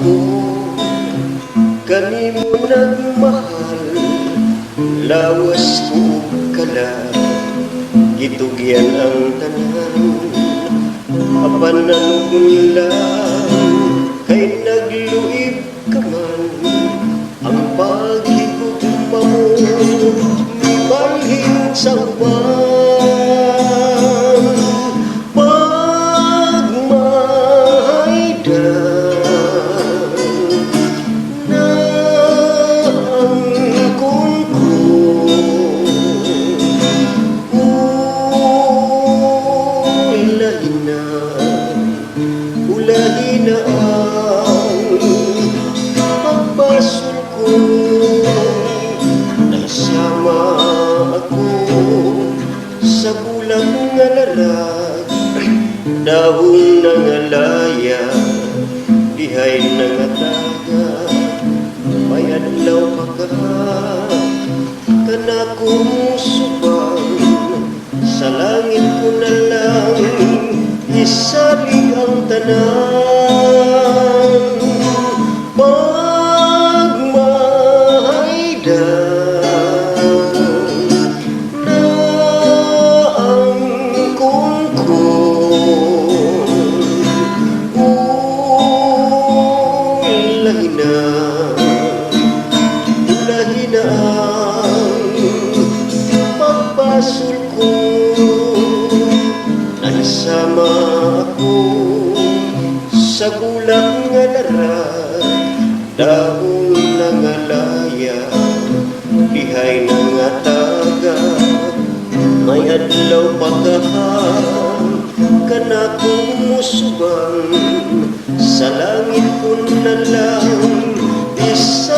ako kanimo nagmahal, lawas ko kala gitugyan ang tanan, apan nanugulang kay nagluib ka man. Ang paghigugma mo ni balhin sa uwan, pagmahaydan na angkon ko. Ulahin na ang pagpasol ko, nagsama ako sa bulang nga lalag, dahon na nga laya, dihay na nga daga, may adlaw kanako musubang, sa langit ko na lang isalig ang tanan, pagmahaydan na angkon ko. Ulahin na ang pagpasol ko, nagsama ako sa bulang nga larat, dahon na nga laya, dihay na nga taga, may adlaw kanako musubang, sa langit ko na lang isa